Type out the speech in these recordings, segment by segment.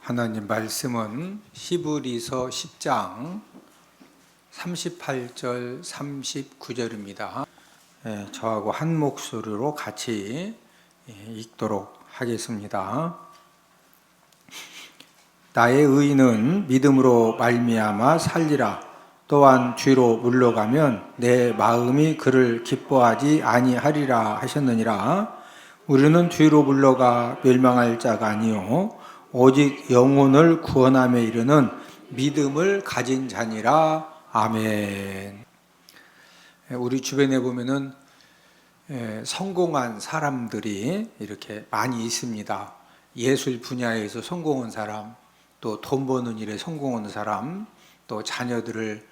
하나님 말씀은 히브리서 10장 38절 39절입니다. 저하고 한 목소리로 같이 읽도록 하겠습니다. 나의 의인은 믿음으로 말미암아 살리라. 또한 뒤로 물러가면 내 마음이 그를 기뻐하지 아니하리라 하셨느니라. 우리는 뒤로 물러가 멸망할 자가 아니요 오직 영혼을 구원함에 이르는 믿음을 가진 자니라. 아멘. 우리 주변에 보면은 성공한 사람들이 이렇게 많이 있습니다. 예술 분야에서 성공한 사람, 또 돈 버는 일에 성공한 사람, 또 자녀들을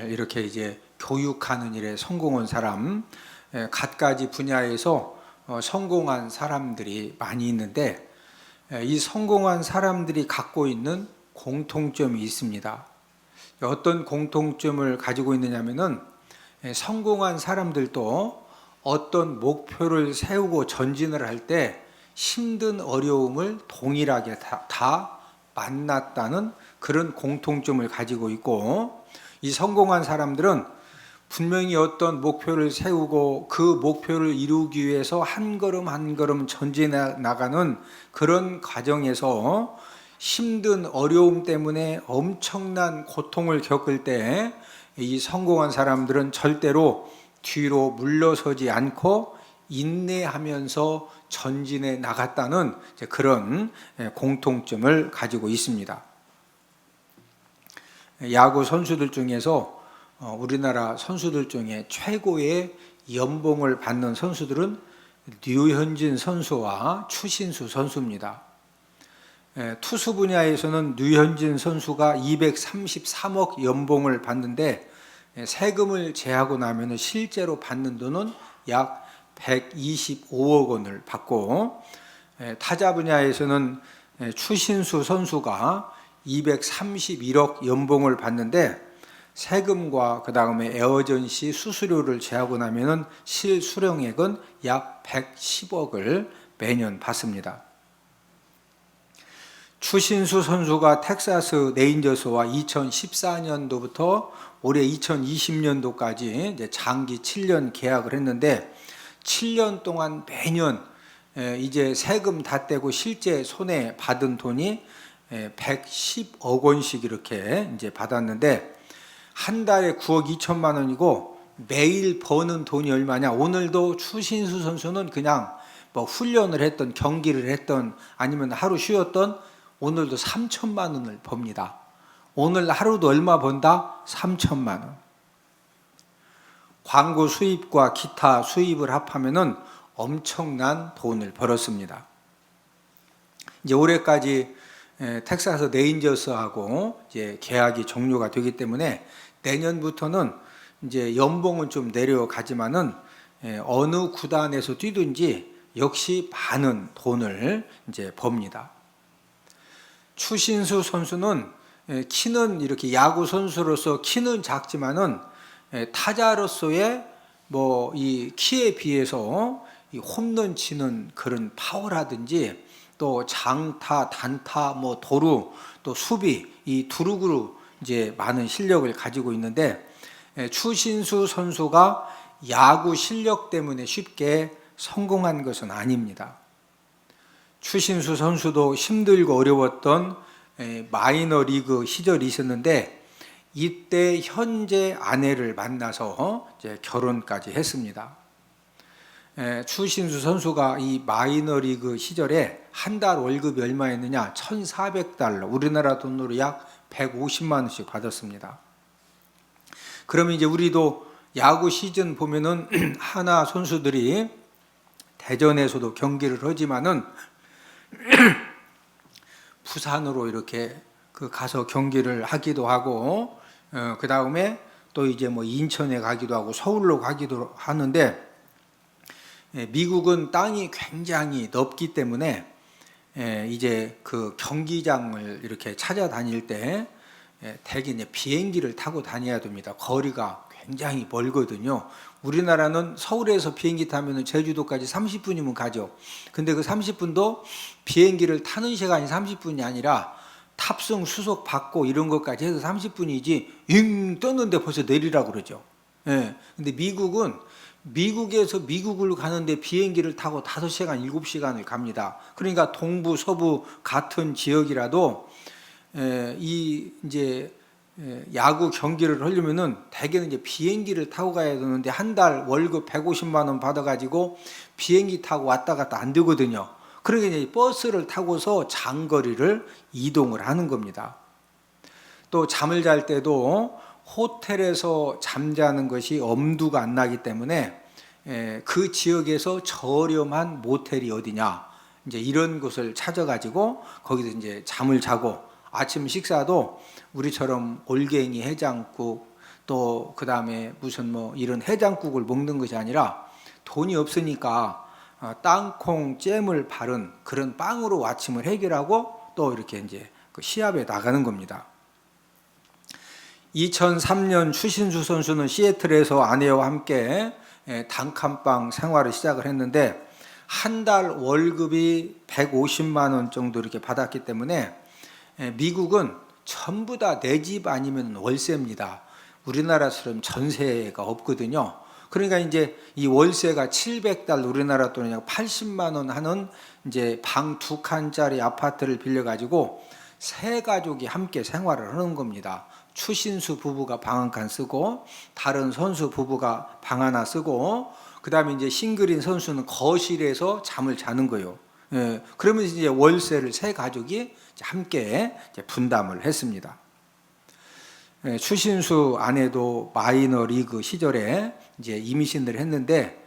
이렇게 이제 교육하는 일에 성공한 사람, 갖가지 분야에서 성공한 사람들이 많이 있는데, 이 성공한 사람들이 갖고 있는 공통점이 있습니다. 어떤 공통점을 가지고 있느냐면은, 성공한 사람들도 어떤 목표를 세우고 전진을 할 때 힘든 어려움을 동일하게 다 만났다는 그런 공통점을 가지고 있고, 이 성공한 사람들은 분명히 어떤 목표를 세우고 그 목표를 이루기 위해서 한 걸음 한 걸음 전진해 나가는 그런 과정에서 힘든 어려움 때문에 엄청난 고통을 겪을 때 이 성공한 사람들은 절대로 뒤로 물러서지 않고 인내하면서 전진해 나갔다는 그런 공통점을 가지고 있습니다. 야구 선수들 중에서 우리나라 선수들 중에 최고의 연봉을 받는 선수들은 류현진 선수와 추신수 선수입니다. 투수 분야에서는 류현진 선수가 233억 연봉을 받는데, 세금을 제하고 나면 실제로 받는 돈은 약 125억 원을 받고, 타자 분야에서는 추신수 선수가 231억 연봉을 받는데, 세금과 그 다음에 에어전시 수수료를 제하고 나면은 실수령액은 약 110억을 매년 받습니다. 추신수 선수가 텍사스 레인저스와 2014년도부터 올해 2020년도까지 이제 장기 7년 계약을 했는데, 7년 동안 매년 이제 세금 다 떼고 실제 손에 받은 돈이 110억 원씩 이렇게 이제 받았는데, 한 달에 9억 2천만 원이고 매일 버는 돈이 얼마냐? 오늘도 추신수 선수는 그냥 뭐 훈련을 했던, 경기를 했던, 아니면 하루 쉬었던, 오늘도 3천만 원을 법니다. 오늘 하루도 얼마 번다? 3천만 원. 광고 수입과 기타 수입을 합하면은 엄청난 돈을 벌었습니다. 이제 올해까지 텍사스 레인저스하고 이제 계약이 종료가 되기 때문에 내년부터는 이제 연봉은 좀 내려가지만은 어느 구단에서 뛰든지 역시 많은 돈을 이제 법니다. 추신수 선수는 키는 이렇게 야구 선수로서 키는 작지만은 타자로서의 뭐 이 키에 비해서 이 홈런 치는 그런 파워라든지 또 장타, 단타, 뭐 도루, 또 수비, 이 두루그루 이제 많은 실력을 가지고 있는데, 추신수 선수가 야구 실력 때문에 쉽게 성공한 것은 아닙니다. 추신수 선수도 힘들고 어려웠던 마이너리그 시절이 있었는데, 이때 현재 아내를 만나서 이제 결혼까지 했습니다. 추신수 선수가 이 마이너리그 시절에 한 달 월급이 얼마였느냐? 1,400달러, 우리나라 돈으로 약 150만 원씩 받았습니다. 그러면 이제 우리도 야구 시즌 보면은 하나 선수들이 대전에서도 경기를 하지만은 부산으로 이렇게 가서 경기를 하기도 하고, 그 다음에 또 이제 뭐 인천에 가기도 하고 서울로 가기도 하는데, 미국은 땅이 굉장히 넓기 때문에 이제 그 경기장을 이렇게 찾아다닐 때 대개 이제 비행기를 타고 다녀야 됩니다. 거리가 굉장히 멀거든요. 우리나라는 서울에서 비행기 타면 제주도까지 30분이면 가죠. 근데 그 30분도 비행기를 타는 시간이 30분이 아니라 탑승 수속 받고 이런 것까지 해서 30분이지 잉 떴는데 벌써 내리라고 그러죠. 예. 근데 미국에서 미국으로 가는데 비행기를 타고 5시간, 7시간을 갑니다. 그러니까 동부, 서부 같은 지역이라도 이 이제 야구 경기를 하려면은 대개는 이제 비행기를 타고 가야 되는데 한 달 월급 150만 원 받아가지고 비행기 타고 왔다 갔다 안 되거든요. 그러니까 이제 버스를 타고서 장거리를 이동을 하는 겁니다. 또 잠을 잘 때도 호텔에서 잠자는 것이 엄두가 안 나기 때문에 그 지역에서 저렴한 모텔이 어디냐 이제 이런 곳을 찾아가지고 거기서 이제 잠을 자고 아침 식사도 우리처럼 올갱이 해장국 또 그 다음에 무슨 뭐 이런 해장국을 먹는 것이 아니라 돈이 없으니까 땅콩 잼을 바른 그런 빵으로 아침을 해결하고 또 이렇게 이제 그 시합에 나가는 겁니다. 2003년 추신수 선수는 시애틀에서 아내와 함께 단칸방 생활을 시작을 했는데 한 달 월급이 150만 원 정도 이렇게 받았기 때문에 미국은 전부 다 내 집 아니면 월세입니다. 우리나라처럼 전세가 없거든요. 그러니까 이제 이 월세가 700달러 우리나라 돈이 80만 원 하는 이제 방 2칸짜리 아파트를 빌려 가지고 세 가족이 함께 생활을 하는 겁니다. 추신수 부부가 방 한 칸 쓰고 다른 선수 부부가 방 하나 쓰고 그다음에 이제 싱글인 선수는 거실에서 잠을 자는 거예요. 그러면서 이제 월세를 세 가족이 함께 이제 분담을 했습니다. 추신수 아내도 마이너 리그 시절에 이제 임신을 했는데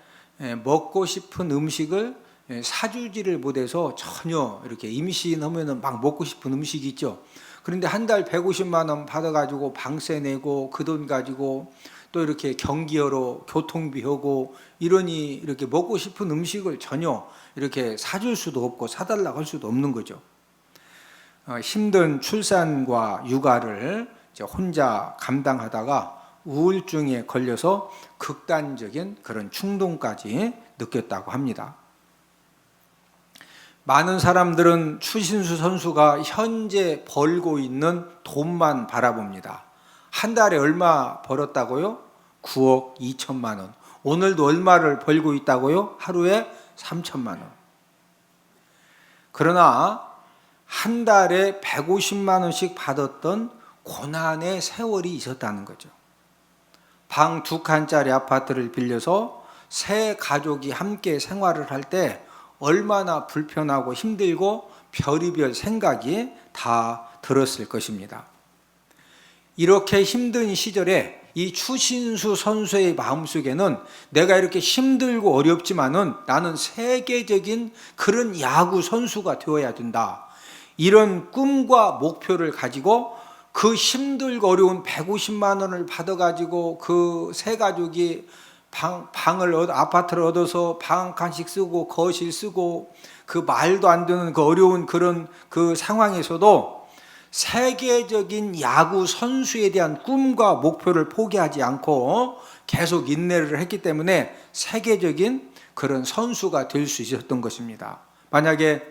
먹고 싶은 음식을 사주지를 못해서 전혀 이렇게 임신하면은 막 먹고 싶은 음식이 있죠. 그런데 한 달 150만 원 받아가지고 방세 내고 그 돈 가지고 또 이렇게 경기하러 교통비 하고 이러니 이렇게 먹고 싶은 음식을 전혀 이렇게 사줄 수도 없고 사달라고 할 수도 없는 거죠. 힘든 출산과 육아를 이제 혼자 감당하다가 우울증에 걸려서 극단적인 그런 충동까지 느꼈다고 합니다. 많은 사람들은 추신수 선수가 현재 벌고 있는 돈만 바라봅니다. 한 달에 얼마 벌었다고요? 9억 2천만 원. 오늘도 얼마를 벌고 있다고요? 하루에 3천만 원. 그러나 한 달에 150만 원씩 받았던 고난의 세월이 있었다는 거죠. 방 2칸짜리 아파트를 빌려서 세 가족이 함께 생활을 할 때 얼마나 불편하고 힘들고 별의별 생각이 다 들었을 것입니다. 이렇게 힘든 시절에 이 추신수 선수의 마음속에는 내가 이렇게 힘들고 어렵지만은 나는 세계적인 그런 야구 선수가 되어야 된다. 이런 꿈과 목표를 가지고 그 힘들고 어려운 150만 원을 받아가지고 그 세 가족이 아파트를 얻어서 방 한 칸씩 쓰고 거실 쓰고 그 말도 안 되는 그 어려운 그런 그 상황에서도 세계적인 야구 선수에 대한 꿈과 목표를 포기하지 않고 계속 인내를 했기 때문에 세계적인 그런 선수가 될 수 있었던 것입니다. 만약에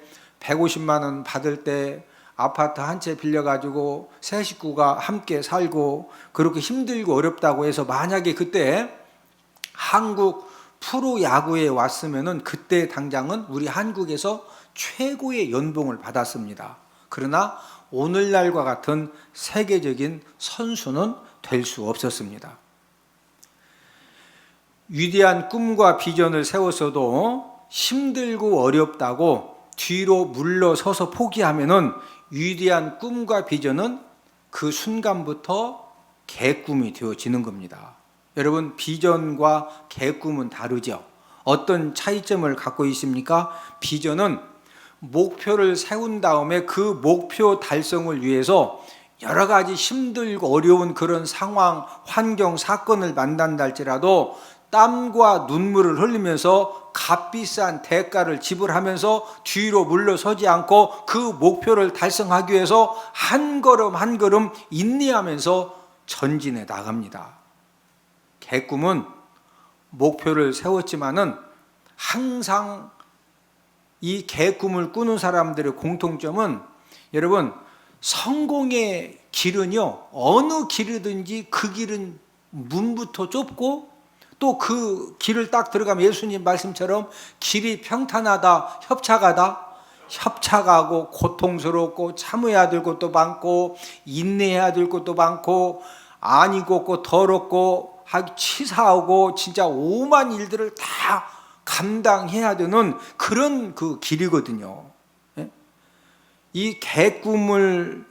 150만 원 받을 때 아파트 한 채 빌려가지고 세 식구가 함께 살고 그렇게 힘들고 어렵다고 해서 만약에 그때 한국 프로야구에 왔으면은 그때 당장은 우리 한국에서 최고의 연봉을 받았습니다. 그러나 오늘날과 같은 세계적인 선수는 될 수 없었습니다. 위대한 꿈과 비전을 세웠어도 힘들고 어렵다고 뒤로 물러서서 포기하면은 위대한 꿈과 비전은 그 순간부터 개꿈이 되어지는 겁니다. 여러분, 비전과 개꿈은 다르죠. 어떤 차이점을 갖고 있습니까? 비전은 목표를 세운 다음에 그 목표 달성을 위해서 여러 가지 힘들고 어려운 그런 상황, 환경, 사건을 만난다 할지라도 땀과 눈물을 흘리면서 값비싼 대가를 지불하면서 뒤로 물러서지 않고 그 목표를 달성하기 위해서 한 걸음 한 걸음 인내하면서 전진해 나갑니다. 개꿈은 목표를 세웠지만은 항상 이 개꿈을 꾸는 사람들의 공통점은 여러분 성공의 길은요, 어느 길이든지 그 길은 문부터 좁고 또 그 길을 딱 들어가면 예수님 말씀처럼 길이 평탄하다, 협착하고 고통스럽고 참아야 될 것도 많고 인내해야 될 것도 많고 아니고 더럽고 치사하고 진짜 오만 일들을 다 감당해야 되는 그런 그 길이거든요. 이 개꿈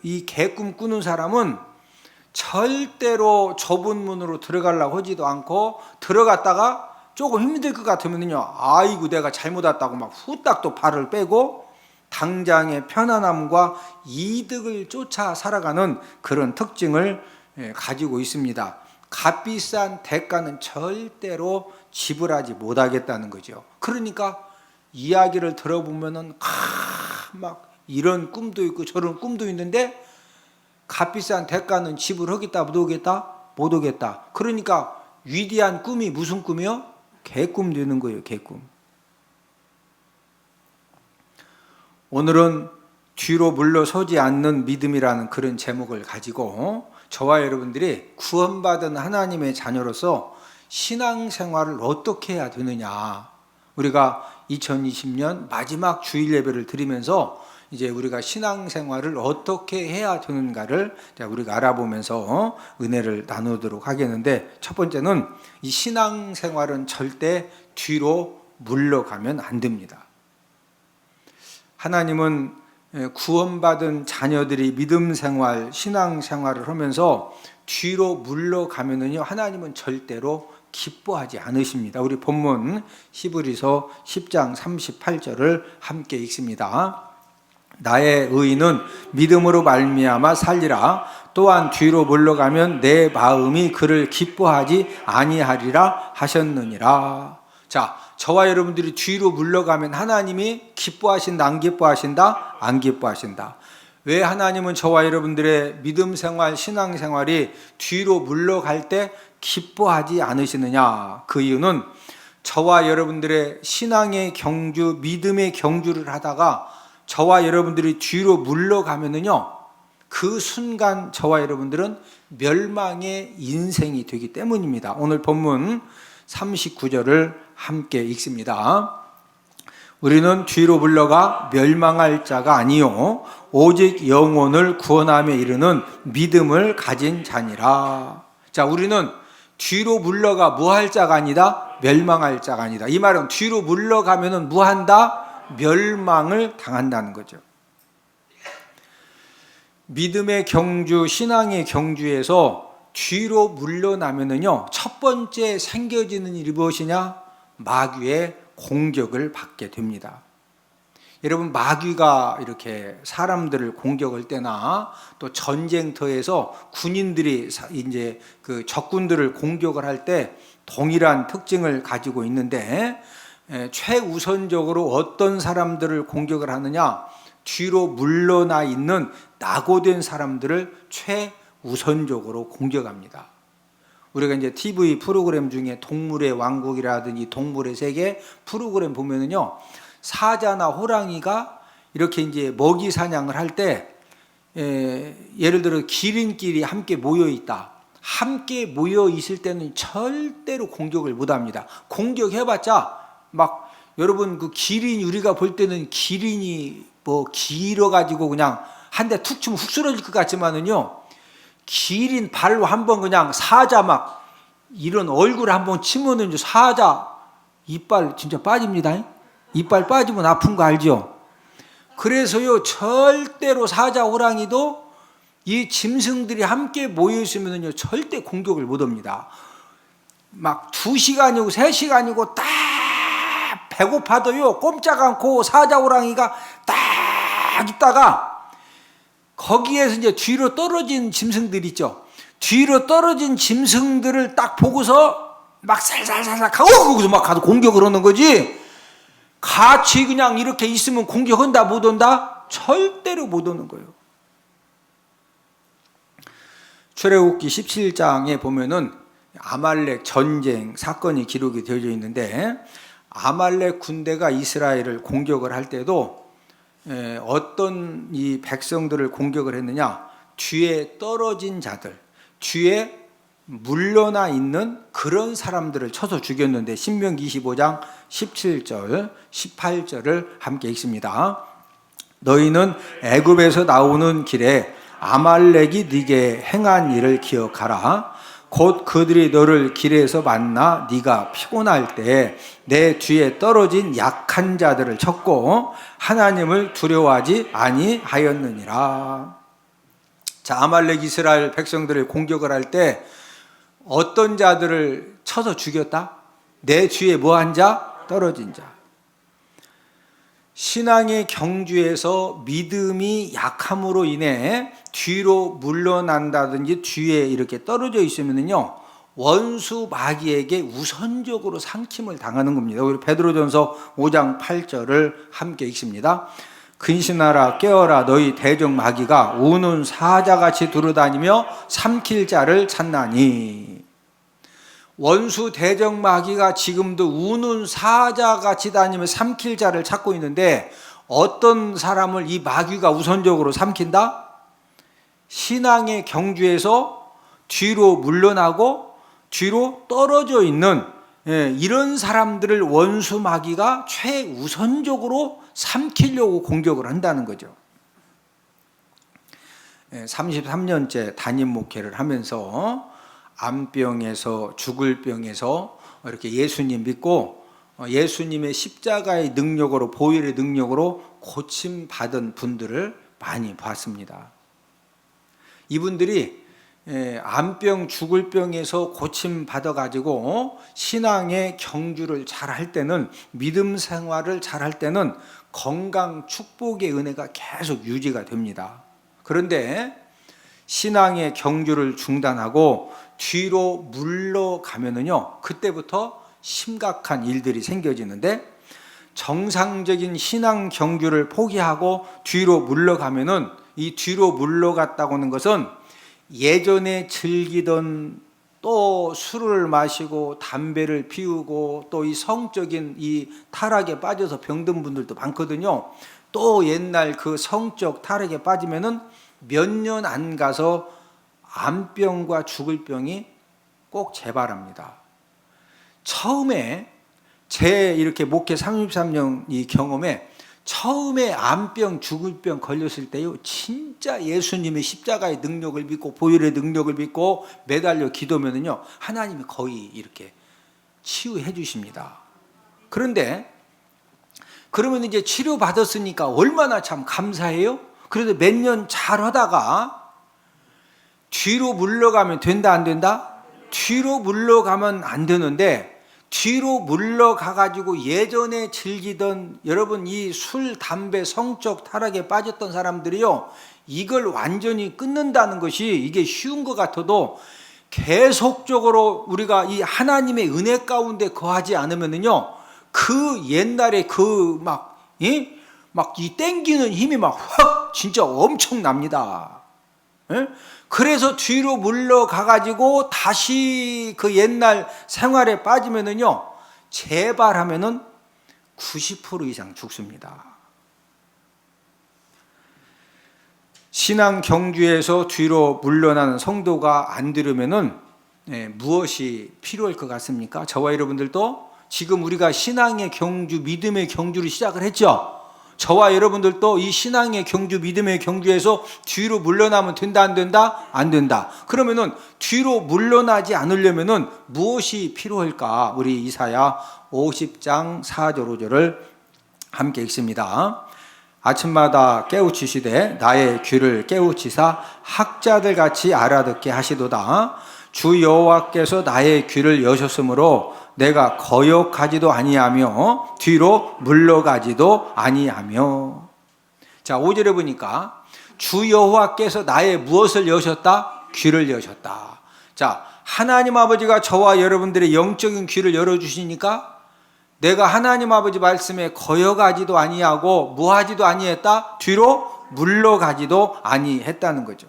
꾸는 사람은 절대로 좁은 문으로 들어가려고 하지도 않고 들어갔다가 조금 힘들 것 같으면요, 아이고 내가 잘못 왔다고 막 후딱 또 발을 빼고 당장의 편안함과 이득을 쫓아 살아가는 그런 특징을 가지고 있습니다. 값비싼 대가는 절대로 지불하지 못하겠다는 거죠. 그러니까 이야기를 들어보면은 막 이런 꿈도 있고 저런 꿈도 있는데 값비싼 대가는 지불하겠다 못 오겠다. 그러니까 위대한 꿈이 무슨 꿈이요? 개꿈 되는 거예요. 개꿈. 오늘은 뒤로 물러서지 않는 믿음이라는 그런 제목을 가지고 저와 여러분들이 구원받은 하나님의 자녀로서 신앙생활을 어떻게 해야 되느냐, 우리가 2020년 마지막 주일 예배를 드리면서 이제 우리가 신앙생활을 어떻게 해야 되는가를 우리가 알아보면서 은혜를 나누도록 하겠는데, 첫 번째는 이 신앙생활은 절대 뒤로 물러가면 안 됩니다. 하나님은 구원받은 자녀들이 믿음생활, 신앙생활을 하면서 뒤로 물러가면은요, 하나님은 절대로 기뻐하지 않으십니다. 우리 본문 히브리서 10장 38절을 함께 읽습니다. 나의 의인은 믿음으로 말미암아 살리라. 또한 뒤로 물러가면 내 마음이 그를 기뻐하지 아니하리라 하셨느니라. 자, 저와 여러분들이 뒤로 물러가면 하나님이 기뻐하신다, 안 기뻐하신다? 안 기뻐하신다. 왜 하나님은 저와 여러분들의 믿음 생활, 신앙 생활이 뒤로 물러갈 때 기뻐하지 않으시느냐? 그 이유는 저와 여러분들의 신앙의 경주, 믿음의 경주를 하다가 저와 여러분들이 뒤로 물러가면은요, 그 순간 저와 여러분들은 멸망의 인생이 되기 때문입니다. 오늘 본문 39절을 함께 읽습니다. 우리는 뒤로 물러가 멸망할 자가 아니요 오직 영혼을 구원함에 이르는 믿음을 가진 자니라. 자, 우리는 뒤로 물러가 무할 자가 아니다, 멸망할 자가 아니다. 이 말은 뒤로 물러가면은 무한다, 멸망을 당한다는 거죠. 믿음의 경주, 신앙의 경주에서 뒤로 물러나면은요, 첫 번째 생겨지는 일이 무엇이냐? 마귀의 공격을 받게 됩니다. 여러분, 마귀가 이렇게 사람들을 공격할 때나 또 전쟁터에서 군인들이 이제 그 적군들을 공격을 할 때 동일한 특징을 가지고 있는데, 최우선적으로 어떤 사람들을 공격을 하느냐? 뒤로 물러나 있는 낙오된 사람들을 최우선적으로 공격합니다. 우리가 이제 TV 프로그램 중에 동물의 왕국이라든지 동물의 세계 프로그램 보면은요, 사자나 호랑이가 이렇게 이제 먹이 사냥을 할 때, 예를 들어 기린끼리 함께 모여 있다. 함께 모여 있을 때는 절대로 공격을 못 합니다. 공격해봤자 막, 여러분 그 기린, 우리가 볼 때는 기린이 뭐 길어가지고 그냥 한 대 툭 치면 훅 쓰러질 것 같지만은요, 기린 발로 한번 그냥 사자 막 이런 얼굴 한번 치면은 사자 이빨 진짜 빠집니다. 이빨 빠지면 아픈 거 알죠? 그래서요, 절대로 사자 호랑이도 이 짐승들이 함께 모여 있으면요, 절대 공격을 못 합니다. 막 2시간이고 3시간이고 딱 배고파도요, 꼼짝 않고 사자 호랑이가 딱 있다가 거기에서 이제 뒤로 떨어진 짐승들 있죠. 뒤로 떨어진 짐승들을 딱 보고서 막 살살살살 가고 거기서 막 가서 공격을 하는 거지. 같이 그냥 이렇게 있으면 공격한다 못 온다? 절대로 못 오는 거예요. 출애굽기 17장에 보면은 아말렉 전쟁 사건이 기록이 되어져 있는데, 아말렉 군대가 이스라엘을 공격을 할 때도 어떤 이 백성들을 공격을 했느냐? 뒤에 떨어진 자들, 뒤에 물러나 있는 그런 사람들을 쳐서 죽였는데, 신명기 25장 17절 18절을 함께 읽습니다. 너희는 애굽에서 나오는 길에 아말렉이 네게 행한 일을 기억하라. 곧 그들이 너를 길에서 만나 네가 피곤할 때 내 뒤에 떨어진 약한 자들을 쳤고 하나님을 두려워하지 아니하였느니라. 자, 아말렉 이스라엘 백성들을 공격을 할 때 어떤 자들을 쳐서 죽였다? 내 뒤에 뭐한 자? 떨어진 자. 신앙의 경주에서 믿음이 약함으로 인해 뒤로 물러난다든지 뒤에 이렇게 떨어져 있으면요, 원수 마귀에게 우선적으로 삼킴을 당하는 겁니다. 우리 베드로전서 5장 8절을 함께 읽습니다. 근신하라 깨어라 너희 대적 마귀가 우는 사자같이 두루다니며 삼킬 자를 찾나니. 원수 대적 마귀가 지금도 우는 사자같이 다니며 삼킬 자를 찾고 있는데, 어떤 사람을 이 마귀가 우선적으로 삼킨다? 신앙의 경주에서 뒤로 물러나고 뒤로 떨어져 있는 이런 사람들을 원수 마귀가 최우선적으로 삼키려고 공격을 한다는 거죠. 33년째 담임 목회를 하면서 암병에서, 죽을 병에서 이렇게 예수님 믿고 예수님의 십자가의 능력으로, 보혈의 능력으로 고침받은 분들을 많이 봤습니다. 이분들이 암병, 죽을 병에서 고침받아가지고 신앙의 경주를 잘 할 때는, 믿음 생활을 잘 할 때는 건강, 축복의 은혜가 계속 유지가 됩니다. 그런데 신앙의 경주를 중단하고 뒤로 물러가면은요, 그때부터 심각한 일들이 생겨지는데, 정상적인 신앙 경주를 포기하고 뒤로 물러가면은, 이 뒤로 물러갔다고 하는 것은 예전에 즐기던, 또 술을 마시고 담배를 피우고 또 이 성적인 이 타락에 빠져서 병든 분들도 많거든요. 또 옛날 그 성적 타락에 빠지면은 몇 년 안 가서 암병과 죽을 병이 꼭 재발합니다. 처음에 제 이렇게 목회 33년 이 경험에, 처음에 암병, 죽을 병 걸렸을 때요, 진짜 예수님의 십자가의 능력을 믿고 보혈의 능력을 믿고 매달려 기도면은요, 하나님이 거의 이렇게 치유해 주십니다. 그런데 그러면 이제 치료 받았으니까 얼마나 참 감사해요. 그래도 몇 년 잘 하다가 뒤로 물러가면 된다, 안 된다? 뒤로 물러가면 안 되는데, 뒤로 물러가가지고 예전에 즐기던, 여러분 이 술, 담배, 성적 타락에 빠졌던 사람들이요, 이걸 완전히 끊는다는 것이 이게 쉬운 것 같아도 계속적으로 우리가 이 하나님의 은혜 가운데 거하지 않으면은요, 그 옛날에 그 이 땡기는 힘이 막 확 진짜 엄청납니다. 그래서 뒤로 물러가가지고 다시 그 옛날 생활에 빠지면은요, 재발하면은 90% 이상 죽습니다. 신앙 경주에서 뒤로 물러나는 성도가 안 되려면은 무엇이 필요할 것 같습니까? 저와 여러분들도 지금 우리가 신앙의 경주, 믿음의 경주를 시작을 했죠. 저와 여러분들도 이 신앙의 경주, 믿음의 경주에서 뒤로 물러나면 된다, 안 된다? 안 된다. 그러면은 뒤로 물러나지 않으려면은 무엇이 필요할까? 우리 이사야 50장 4절 5절을 함께 읽습니다. 아침마다 깨우치시되 나의 귀를 깨우치사 학자들 같이 알아듣게 하시도다. 주 여호와께서 나의 귀를 여셨으므로 내가 거역하지도 아니하며 뒤로 물러가지도 아니하며. 자, 5절에 보니까 주 여호와께서 나의 무엇을 여셨다? 귀를 여셨다. 자, 하나님 아버지가 저와 여러분들의 영적인 귀를 열어주시니까 내가 하나님 아버지 말씀에 거역하지도 아니하고 무하지도 아니했다? 뒤로 물러가지도 아니했다는 거죠.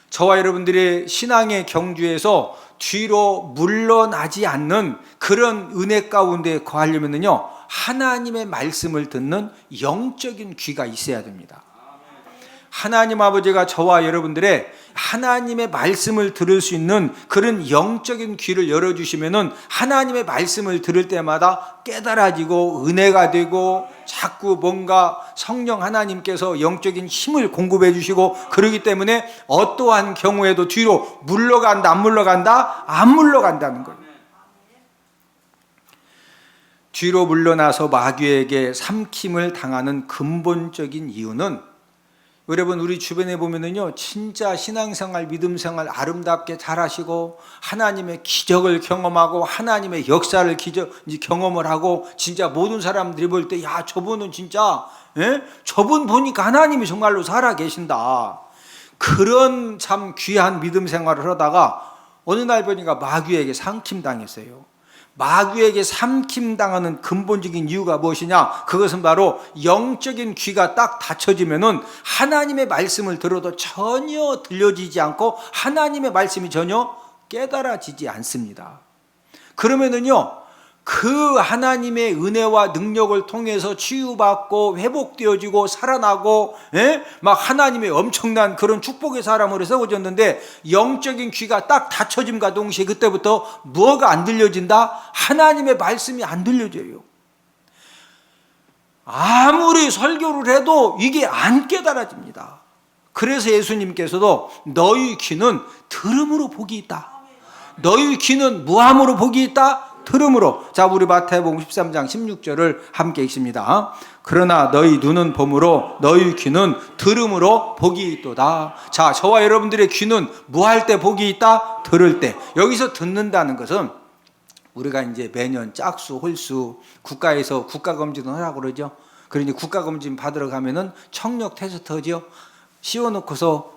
저와 여러분들의 신앙의 경주에서 뒤로 물러나지 않는 그런 은혜 가운데 거하려면요, 하나님의 말씀을 듣는 영적인 귀가 있어야 됩니다. 하나님 아버지가 저와 여러분들의 하나님의 말씀을 들을 수 있는 그런 영적인 귀를 열어주시면은 하나님의 말씀을 들을 때마다 깨달아지고 은혜가 되고 자꾸 뭔가 성령 하나님께서 영적인 힘을 공급해 주시고, 그러기 때문에 어떠한 경우에도 뒤로 물러간다, 안 물러간다? 안 물러간다는 거예요. 뒤로 물러나서 마귀에게 삼킴을 당하는 근본적인 이유는, 여러분 우리 주변에 보면은요, 진짜 신앙생활, 믿음생활 아름답게 잘하시고 하나님의 기적을 경험하고 하나님의 역사를 경험을 하고, 진짜 모든 사람들이 볼 때 야, 저분은 진짜 저분 보니까 하나님이 정말로 살아 계신다, 그런 참 귀한 믿음생활을 하다가 어느 날 보니까 마귀에게 삼킴당했어요. 마귀에게 삼킴당하는 근본적인 이유가 무엇이냐? 그것은 바로 영적인 귀가 딱 닫혀지면은 하나님의 말씀을 들어도 전혀 들려지지 않고 하나님의 말씀이 전혀 깨달아지지 않습니다. 그러면은요, 그 하나님의 은혜와 능력을 통해서 치유받고 회복되어지고 살아나고 막 하나님의 엄청난 그런 축복의 사람으로 세워졌는데, 영적인 귀가 딱 닫혀짐과 동시에 그때부터 뭐가 안 들려진다? 하나님의 말씀이 안 들려져요. 아무리 설교를 해도 이게 안 깨달아집니다. 그래서 예수님께서도 너희 귀는 들음으로 복이 있다, 너희 귀는 무함으로 복이 있다, 들음으로. 자, 우리 마태복음 13장 16절을 함께 읽습니다. 그러나 너희 눈은 봄으로 너희 귀는 들음으로 복이 있도다. 자, 저와 여러분들의 귀는 뭐 할 때 복이 있다? 들을 때. 여기서 듣는다는 것은 우리가 이제 매년 짝수, 홀수 국가에서 국가검진을 하라고 그러죠. 그러니 국가검진 받으러 가면은 청력 테스트 하죠. 씌워놓고서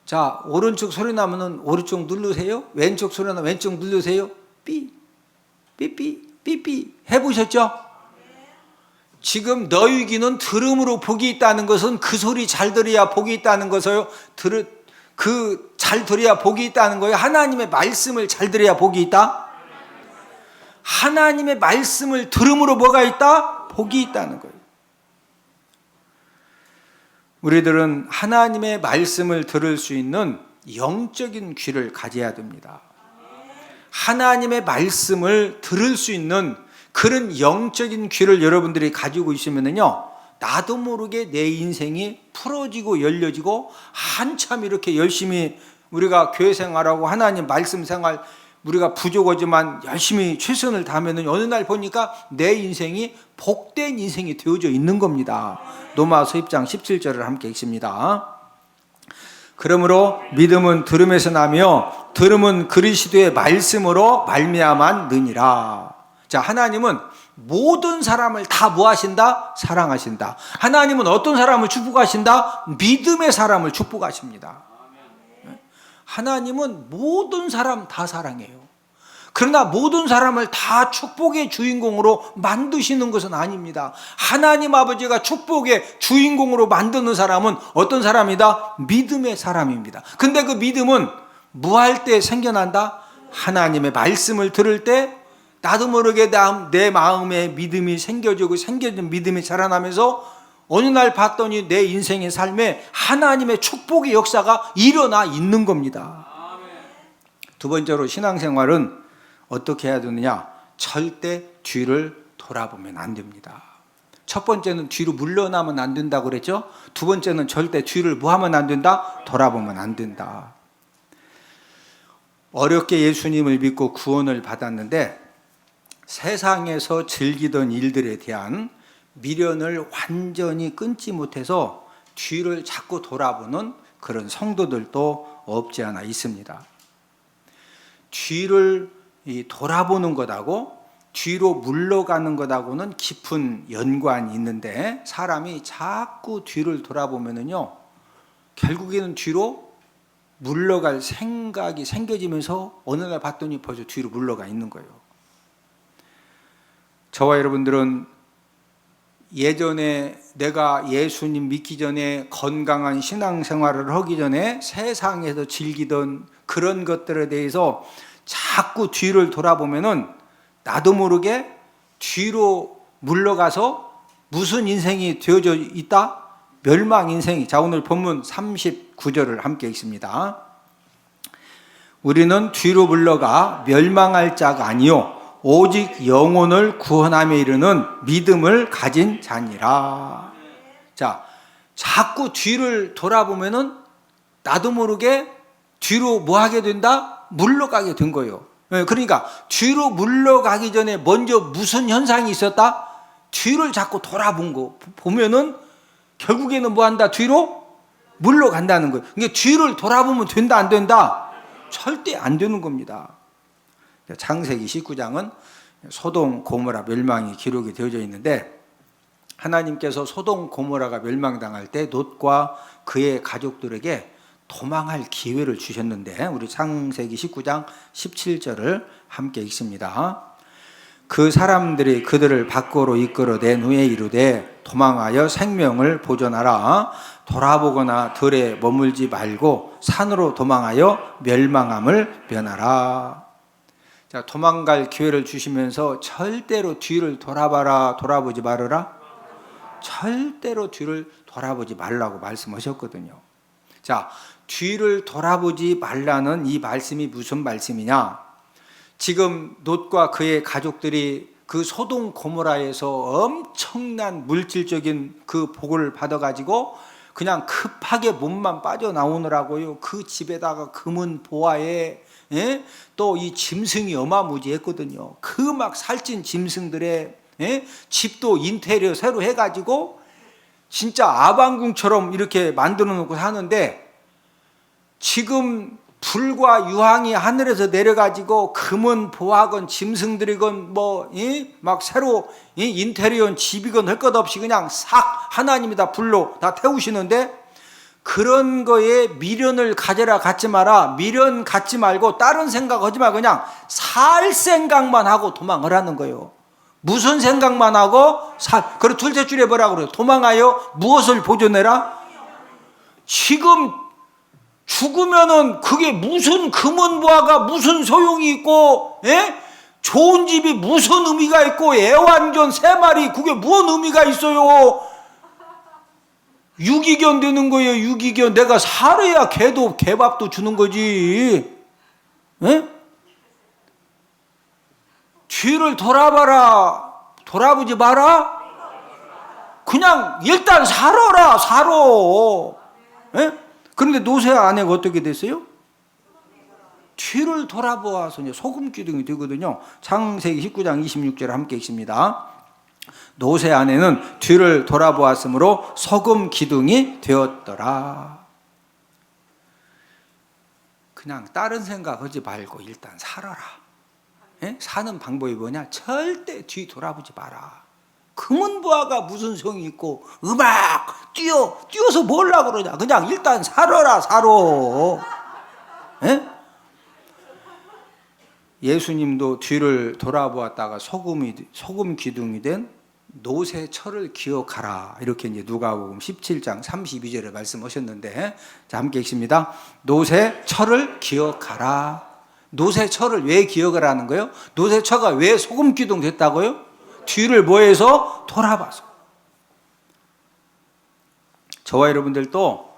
자, 오른쪽 소리 나면은 오른쪽 누르세요. 왼쪽 소리 나면 왼쪽 누르세요. 삐 삐삐 삐삐 해보셨죠? 지금 너희 귀는 들음으로 복이 있다는 것은 그 소리 잘 들어야 복이 있다는 것이요. 잘 들어야 복이 있다는 거예요. 하나님의 말씀을 잘 들어야 복이 있다. 하나님의 말씀을 들음으로 뭐가 있다? 복이 있다는 거예요. 우리들은 하나님의 말씀을 들을 수 있는 영적인 귀를 가져야 됩니다. 하나님의 말씀을 들을 수 있는 그런 영적인 귀를 여러분들이 가지고 있으면요, 나도 모르게 내 인생이 풀어지고 열려지고 한참 이렇게 열심히 우리가 교회 생활하고 하나님 말씀 생활 우리가 부족하지만 열심히 최선을 다하면 어느 날 보니까 내 인생이 복된 인생이 되어져 있는 겁니다. 로마서 10장 17절을 함께 읽습니다. 그러므로 믿음은 들음에서 나며 들음은 그리스도의 말씀으로 말미암았느니라. 자, 하나님은 모든 사람을 다 뭐하신다? 사랑하신다. 하나님은 어떤 사람을 축복하신다? 믿음의 사람을 축복하십니다. 하나님은 모든 사람 다 사랑해요. 그러나 모든 사람을 다 축복의 주인공으로 만드시는 것은 아닙니다. 하나님 아버지가 축복의 주인공으로 만드는 사람은 어떤 사람이다? 믿음의 사람입니다. 근데 그 믿음은 뭐 할 때 생겨난다? 하나님의 말씀을 들을 때 나도 모르게 내 마음에 믿음이 생겨지고 생겨진 믿음이 자라나면서 어느 날 봤더니 내 인생의 삶에 하나님의 축복의 역사가 일어나 있는 겁니다. 두 번째로 신앙생활은 어떻게 해야 되느냐? 절대 뒤를 돌아보면 안 됩니다. 첫 번째는 뒤로 물러나면 안 된다고 그랬죠? 두 번째는 절대 뒤를 뭐 하면 안 된다? 돌아보면 안 된다. 어렵게 예수님을 믿고 구원을 받았는데 세상에서 즐기던 일들에 대한 미련을 완전히 끊지 못해서 뒤를 자꾸 돌아보는 그런 성도들도 없지 않아 있습니다. 뒤를 돌아보는 것하고 뒤로 물러가는 것하고는 깊은 연관이 있는데, 사람이 자꾸 뒤를 돌아보면은요, 결국에는 뒤로 물러갈 생각이 생겨지면서 어느 날 봤더니 벌써 뒤로 물러가 있는 거예요. 저와 여러분들은 예전에 내가 예수님 믿기 전에 건강한 신앙생활을 하기 전에 세상에서 즐기던 그런 것들에 대해서 자꾸 뒤를 돌아보면은 나도 모르게 뒤로 물러가서 무슨 인생이 되어져 있다? 멸망 인생이. 자, 오늘 본문 39절을 함께 읽습니다. 우리는 뒤로 물러가 멸망할 자가 아니요 오직 영혼을 구원함에 이르는 믿음을 가진 자니라. 자, 자꾸 뒤를 돌아보면은 나도 모르게 뒤로 뭐 하게 된다? 물러가게 된 거예요. 그러니까 뒤로 물러가기 전에 먼저 무슨 현상이 있었다? 뒤를 자꾸 돌아본 거 보면은 결국에는 뭐 한다? 뒤로 물러간다는 거예요. 그러니까 뒤를 돌아보면 된다, 안 된다? 절대 안 되는 겁니다. 창세기 19장은 소돔 고모라 멸망이 기록이 되어져 있는데, 하나님께서 소돔 고모라가 멸망당할 때 롯과 그의 가족들에게 도망할 기회를 주셨는데, 우리 창세기 19장 17절을 함께 읽습니다. 그 사람들이 그들을 밖으로 이끌어낸 후에 이르되 도망하여 생명을 보존하라. 돌아보거나 들에 머물지 말고 산으로 도망하여 멸망함을 면하라. 자, 도망갈 기회를 주시면서 절대로 뒤를 돌아봐라, 돌아보지 말아라. 절대로 뒤를 돌아보지 말라고 말씀하셨거든요. 자, 뒤를 돌아보지 말라는 이 말씀이 무슨 말씀이냐? 지금 롯과 그의 가족들이 그 소돔 고모라에서 엄청난 물질적인 그 복을 받아가지고 그냥 급하게 몸만 빠져나오느라고요. 그 집에다가 금은 보화에 또 이 짐승이 어마무지했거든요. 그 막 살찐 짐승들의 집도 인테리어 새로 해가지고 진짜 아방궁처럼 이렇게 만들어 놓고 사는데, 지금 불과 유황이 하늘에서 내려가지고 금은 보화건 짐승들이건 막 새로 인테리어 집이건 할 것 없이 그냥 싹 하나님이 다 불로 다 태우시는데, 그런 거에 미련을 가져라 갖지 마라. 미련 갖지 말고 다른 생각 하지 말고 그냥 살 생각만 하고 도망을 하는 거예요. 무슨 생각만 하고 그리고 둘째 줄에 뭐라고 그래요? 도망하여 무엇을 보존해라? 지금 죽으면은 그게 무슨 금은보화가 무슨 소용이 있고, 좋은 집이 무슨 의미가 있고, 애완견 3마리 그게 무슨 의미가 있어요? 유기견 되는 거예요. 유기견. 내가 살아야 개도 개밥도 주는 거지. 뒤를 돌아봐라, 돌아보지 마라. 그냥 일단 살아라, 살아. 그런데 노새 아내가 어떻게 됐어요? 뒤를 돌아보아서 이제 소금 기둥이 되거든요. 창세기 19장 26절을 함께 읽습니다. 노새 아내는 뒤를 돌아보았으므로 소금 기둥이 되었더라. 그냥 다른 생각하지 말고 일단 살아라. 사는 방법이 뭐냐? 절대 뒤 돌아보지 마라. 금은보화가 무슨 소용이 있고, 음악 뛰어서 뭘 하려고 그러냐? 그냥 일단 살아라, 살아. 예수님도 뒤를 돌아보았다가 소금 기둥이 된 노새 철을 기억하라. 이렇게 이제 누가복음 17장 32절에 말씀하셨는데, 자, 함께 읽습니다. 노새 철을 기억하라. 노새 철을 왜 기억을 하는 거예요? 노새 철가 왜 소금 기둥 됐다고요? 뒤를 뭐해서? 돌아봐서. 저와 여러분들도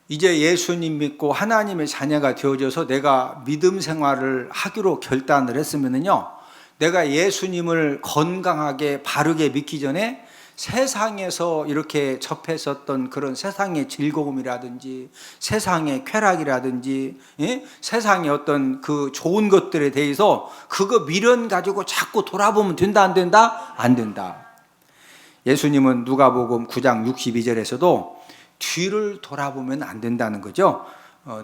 이제 예수님 믿고 하나님의 자녀가 되어져서 내가 믿음 생활을 하기로 결단을 했으면요, 내가 예수님을 건강하게 바르게 믿기 전에 세상에서 이렇게 접했었던 그런 세상의 즐거움이라든지 세상의 쾌락이라든지 세상의 어떤 그 좋은 것들에 대해서 그거 미련 가지고 자꾸 돌아보면 된다, 안 된다? 안 된다. 예수님은 누가복음 9장 62절에서도 뒤를 돌아보면 안 된다는 거죠.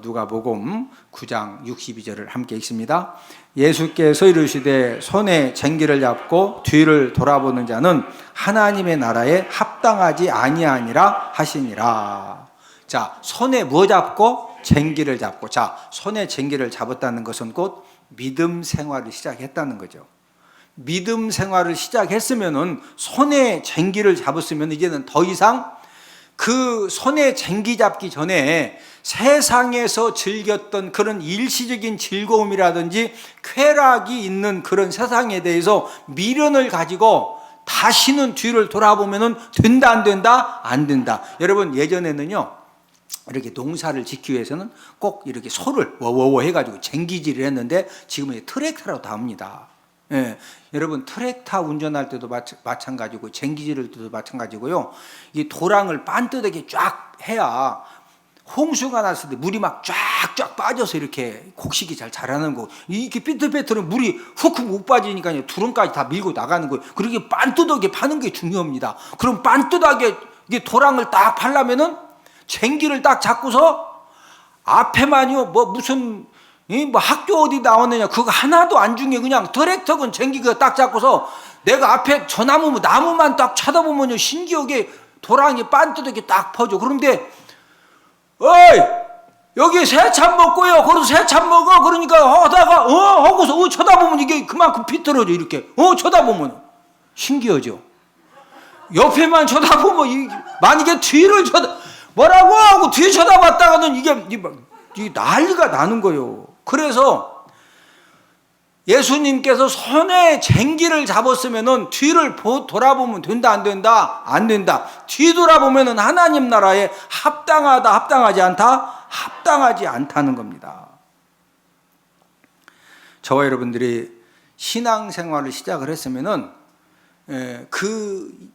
누가복음 9장 62절을 함께 읽습니다. 예수께서 이르시되 손에 쟁기를 잡고 뒤를 돌아보는 자는 하나님의 나라에 합당하지 아니하니라 하시니라. 자, 손에 뭐 잡고? 쟁기를 잡고. 자, 손에 쟁기를 잡았다는 것은 곧 믿음 생활을 시작했다는 거죠. 믿음 생활을 시작했으면은 손에 쟁기를 잡았으면 이제는 더 이상 그 손에 쟁기 잡기 전에 세상에서 즐겼던 그런 일시적인 즐거움이라든지 쾌락이 있는 그런 세상에 대해서 미련을 가지고 다시는 뒤를 돌아보면은 된다 안 된다? 안 된다. 여러분 예전에는요 이렇게 농사를 짓기 위해서는 꼭 이렇게 소를 워워워 해가지고 쟁기질을 했는데 지금은 트랙터로 다 합니다. 예, 여러분 트랙터 운전할 때도 마찬가지고 쟁기질을 때도 마찬가지고요. 이 도랑을 반듯하게 쫙 해야 홍수가 났을 때 물이 막 쫙쫙 빠져서 이렇게 곡식이 잘 자라는 거. 이렇게 삐뚤빼뚤은 물이 훅훅 못 빠지니까 두렁까지 다 밀고 나가는 거예요. 그렇게 반듯하게 파는 게 중요합니다. 그럼 반듯하게 도랑을 딱 파려면은 쟁기를 딱 잡고서 앞에만요 뭐 무슨 뭐 학교 어디 나오느냐 그거 하나도 안 중요해. 그냥 트랙터건 쟁기 그거 딱 잡고서 내가 앞에 저 나무만 딱 쳐다보면요 신기하게 도랑이 반듯하게 딱 퍼져. 그런데 어이 여기 새참 먹고요. 거기서 새참 먹어. 그러니까 하다가 하고서 쳐다보면 이게 그만큼 비틀어져. 이렇게 쳐다보면 신기하죠. 옆에만 쳐다보면 만약에 뒤를 뭐라고 하고 뒤 쳐다봤다가는 이게 난리가 나는 거예요. 그래서 예수님께서 손에 쟁기를 잡았으면은 뒤를 돌아보면 된다 안 된다? 안 된다. 뒤돌아보면은 하나님 나라에 합당하다 합당하지 않다? 합당하지 않다는 겁니다. 저와 여러분들이 신앙생활을 시작을 했으면은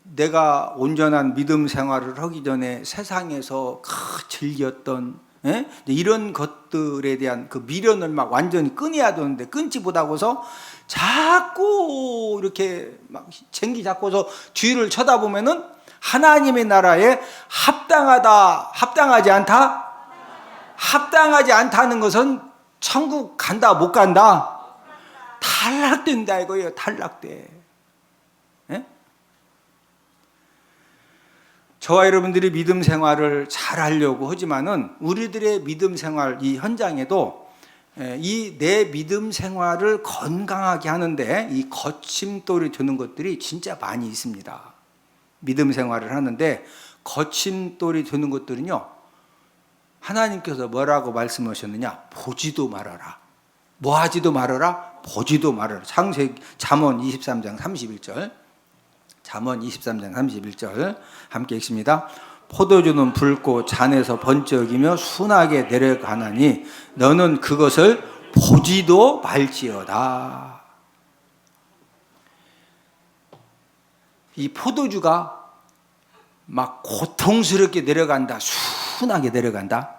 내가 온전한 믿음 생활을 하기 전에 세상에서 즐겼던 이런 것들에 대한 그 미련을 막 완전히 끊어야 되는데 끊지 못하고서 자꾸 이렇게 막 쟁기 잡고서 뒤를 쳐다보면은 하나님의 나라에 합당하다 합당하지 않다? 합당하지 않다는 것은 천국 간다 못 간다? 탈락된다 이거예요. 탈락돼. 저와 여러분들이 믿음 생활을 잘 하려고 하지만은 우리들의 믿음 생활 이 현장에도 이 내 믿음 생활을 건강하게 하는데 이 거침돌이 되는 것들이 진짜 많이 있습니다. 믿음 생활을 하는데 거침돌이 되는 것들은요 하나님께서 뭐라고 말씀하셨느냐? 보지도 말아라. 뭐 하지도 말아라? 보지도 말아라. 잠언 23장 31절. 잠언 23장 31절 함께 읽습니다. 포도주는 붉고 잔에서 번쩍이며 순하게 내려가나니 너는 그것을 보지도 말지어다. 이 포도주가 막 고통스럽게 내려간다. 순하게 내려간다.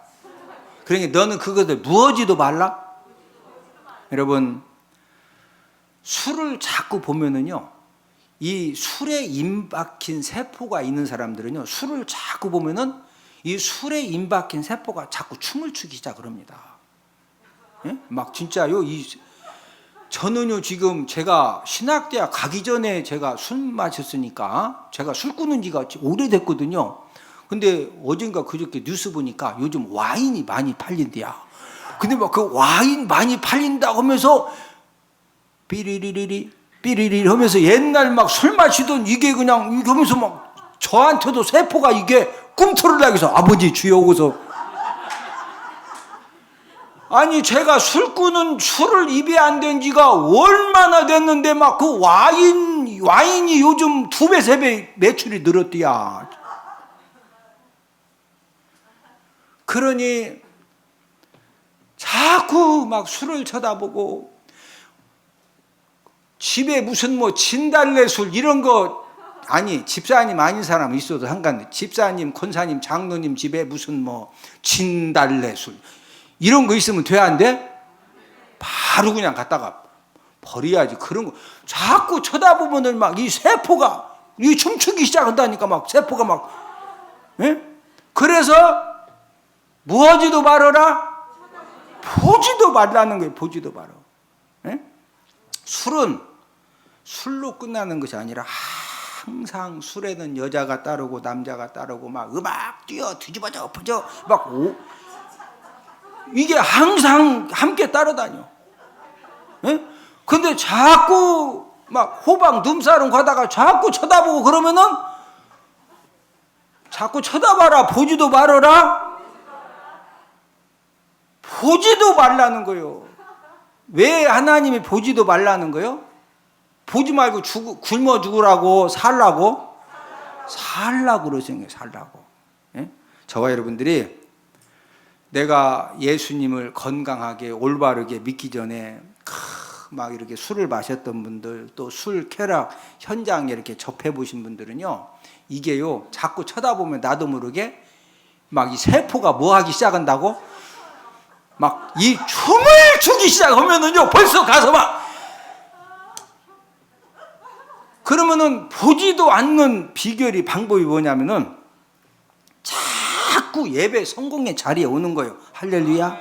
그러니까 너는 그것을 무어지도 말라. 여러분 술을 자꾸 보면은요 이 술에 임박힌 세포가 있는 사람들은요 술을 자꾸 보면은 이 술에 임박힌 세포가 자꾸 춤을 추기 시작합니다. 예? 막 진짜요. 저는요 지금 제가 신학대학 가기 전에 제가 술 마셨으니까 제가 술 끊은 지가 오래됐거든요. 근데 어젠가 그저께 뉴스 보니까 요즘 와인이 많이 팔린대야. 근데 막 그 와인 많이 팔린다고 하면서 삐리리리리 삐리리 하면서 옛날 막 술 마시던 이게 그냥 이렇게 하면서 막 저한테도 세포가 이게 꿈틀을 나게서 아버지 주여 오고서 아니 제가 술을 입에 안 댄 지가 얼마나 됐는데 막 그 와인이 요즘 2배 3배 매출이 늘었디야. 그러니 자꾸 막 술을 쳐다보고 집에 무슨 뭐 진달래술 이런 거 아니 집사님 아닌 사람 있어도 상관없는데 집사님, 권사님, 장로님 집에 무슨 뭐 진달래술 이런 거 있으면 돼 안 돼? 바로 그냥 갖다가 버려야지. 그런 거 자꾸 쳐다보면은 막 이 세포가 이 춤추기 시작한다니까 막 세포가 막 그래서 무하지도 말아라 보지도 말라는 거예요. 보지도 말아. 술은 술로 끝나는 것이 아니라 항상 술에는 여자가 따르고 남자가 따르고 막 음악 뛰어 뒤집어져 엎어져 막 이게 항상 함께 따라다녀. 근데 자꾸 막 호박 눈사람 가다가 자꾸 쳐다보고 그러면은 자꾸 쳐다봐라 보지도 말아라 보지도 말라는 거예요. 왜 하나님이 보지도 말라는 거예요? 보지 말고 굶어 죽으라고 살라고 그러시는 거예요. 살라고. 예? 저와 여러분들이 내가 예수님을 건강하게 올바르게 믿기 전에 막 이렇게 술을 마셨던 분들, 또 술 쾌락 현장에 이렇게 접해 보신 분들은요, 이게요 자꾸 쳐다보면 나도 모르게 막 이 세포가 뭐 하기 시작한다고, 막 이 춤을 추기 시작하면은요 벌써 가서 막, 그러면은 보지도 않는 비결이, 방법이 뭐냐면은 자꾸 예배 성공의 자리에 오는 거예요. 할렐루야.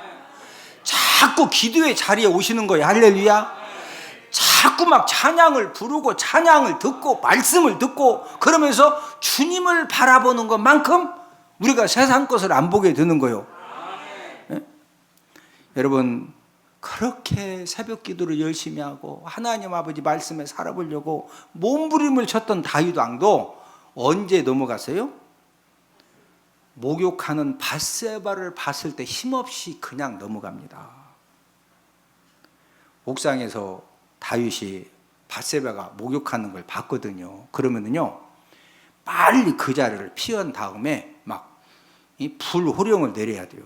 자꾸 기도의 자리에 오시는 거예요. 할렐루야. 자꾸 막 찬양을 부르고 찬양을 듣고 말씀을 듣고, 그러면서 주님을 바라보는 것만큼 우리가 세상 것을 안 보게 되는 거예요. 네? 여러분, 그렇게 새벽 기도를 열심히 하고 하나님 아버지 말씀에 살아보려고 몸부림을 쳤던 다윗 왕도 언제 넘어갔어요? 목욕하는 밧세바를 봤을 때 힘없이 그냥 넘어갑니다. 옥상에서 다윗이 밧세바가 목욕하는 걸 봤거든요. 그러면은요, 빨리 그 자리를 피한 다음에 막 이 불호령을 내려야 돼요.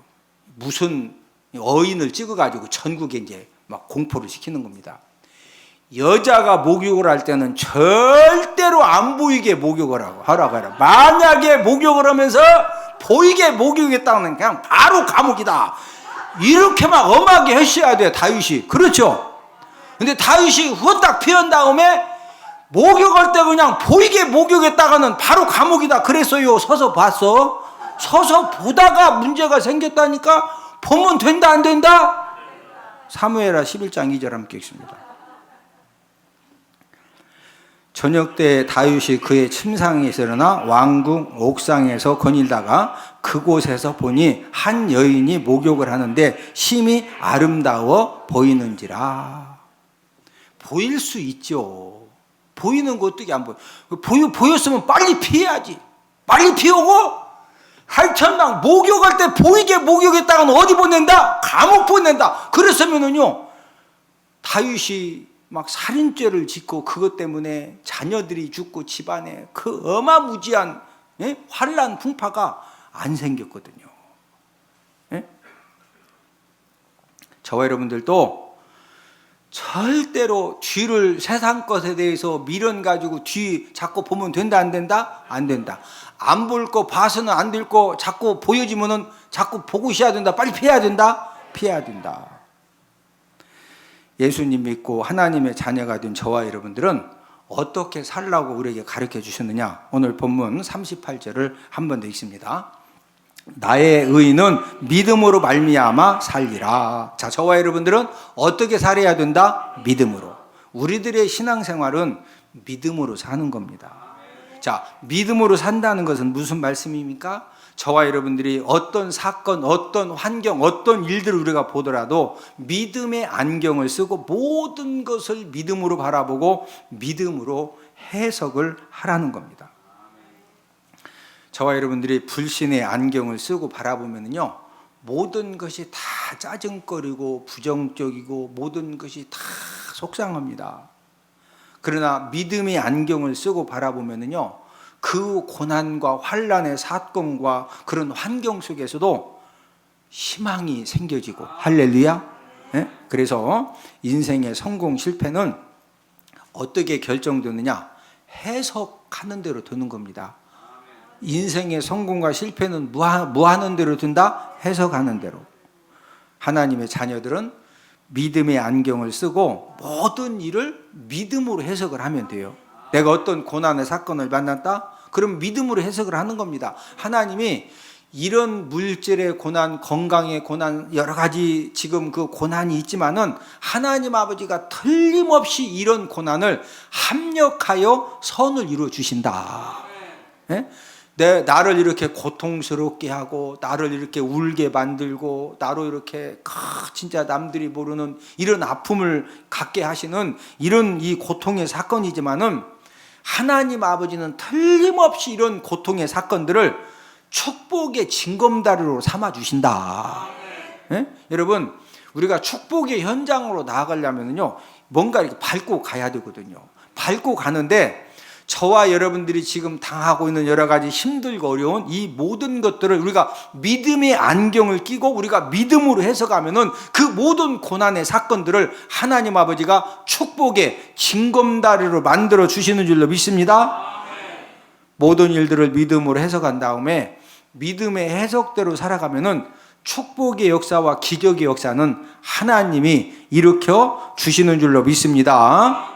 무슨 어인을 찍어가지고 전국에 이제 막 공포를 시키는 겁니다. 여자가 목욕을 할 때는 절대로 안 보이게 목욕을 하라고 해라. 만약에 목욕을 하면서 보이게 목욕했다면 그냥 바로 감옥이다. 이렇게 막 엄하게 하셔야 돼요, 다윗이. 그렇죠? 근데 다윗이 후딱 피한 다음에 목욕할 때 그냥 보이게 목욕했다가는 바로 감옥이다. 그랬어요. 서서 봤어. 서서 보다가 문제가 생겼다니까. 보면 된다 안 된다? 사무엘하 11장 2절 함께 읽습니다. 저녁 때 다윗이 그의 침상에서 일어나 왕궁 옥상에서 거닐다가 그곳에서 보니 한 여인이 목욕을 하는데 심히 아름다워 보이는지라. 보일 수 있죠. 보이는 거 어떻게 안 보여? 보였으면 빨리 피해야지. 빨리 피우고 할천당 목욕할 때 보이게 목욕했다가는 어디 보낸다? 감옥 보낸다. 그랬으면은요, 다윗이 막 살인죄를 짓고 그것 때문에 자녀들이 죽고 집안에 그 어마무지한 환란 풍파가 안 생겼거든요. 예? 저와 여러분들도 절대로 뒤를, 세상 것에 대해서 미련 가지고 뒤 자꾸 보면 된다 안 된다? 안 된다. 안 볼 거 봐서는 안 될 거 자꾸 보여지면은 자꾸 보고 있어야 된다. 빨리 피해야 된다? 피해야 된다. 예수님 믿고 하나님의 자녀가 된 저와 여러분들은 어떻게 살라고 우리에게 가르쳐 주셨느냐? 오늘 본문 38절을 한 번 더 읽습니다. 나의 의인은 믿음으로 말미암아 살리라. 자, 저와 여러분들은 어떻게 살아야 된다? 믿음으로. 우리들의 신앙생활은 믿음으로 사는 겁니다. 자, 믿음으로 산다는 것은 무슨 말씀입니까? 저와 여러분들이 어떤 사건, 어떤 환경, 어떤 일들을 우리가 보더라도 믿음의 안경을 쓰고 모든 것을 믿음으로 바라보고 믿음으로 해석을 하라는 겁니다. 저와 여러분들이 불신의 안경을 쓰고 바라보면요, 모든 것이 다 짜증거리고 부정적이고 모든 것이 다 속상합니다. 그러나 믿음의 안경을 쓰고 바라보면요, 그 고난과 환란의 사건과 그런 환경 속에서도 희망이 생겨지고, 할렐루야. 네? 그래서 인생의 성공 실패는 어떻게 결정되느냐? 해석하는 대로 되는 겁니다. 인생의 성공과 실패는 뭐 하는 대로 된다? 해석하는 대로. 하나님의 자녀들은 믿음의 안경을 쓰고 모든 일을 믿음으로 해석을 하면 돼요. 내가 어떤 고난의 사건을 만났다? 그럼 믿음으로 해석을 하는 겁니다. 하나님이 이런 물질의 고난, 건강의 고난, 여러 가지 지금 그 고난이 있지만은 하나님 아버지가 틀림없이 이런 고난을 합력하여 선을 이루어 주신다. 네? 나를 이렇게 고통스럽게 하고 나를 이렇게 울게 만들고 나로 이렇게 진짜 남들이 모르는 이런 아픔을 갖게 하시는 이런 이 고통의 사건이지만은 하나님 아버지는 틀림없이 이런 고통의 사건들을 축복의 징검다리로 삼아 주신다. 네? 여러분, 우리가 축복의 현장으로 나아가려면요, 뭔가 이렇게 밟고 가야 되거든요. 밟고 가는데, 저와 여러분들이 지금 당하고 있는 여러 가지 힘들고 어려운 이 모든 것들을 우리가 믿음의 안경을 끼고 우리가 믿음으로 해석하면은 그 모든 고난의 사건들을 하나님 아버지가 축복의 징검다리로 만들어 주시는 줄로 믿습니다. 모든 일들을 믿음으로 해석한 다음에 믿음의 해석대로 살아가면은 축복의 역사와 기적의 역사는 하나님이 일으켜 주시는 줄로 믿습니다.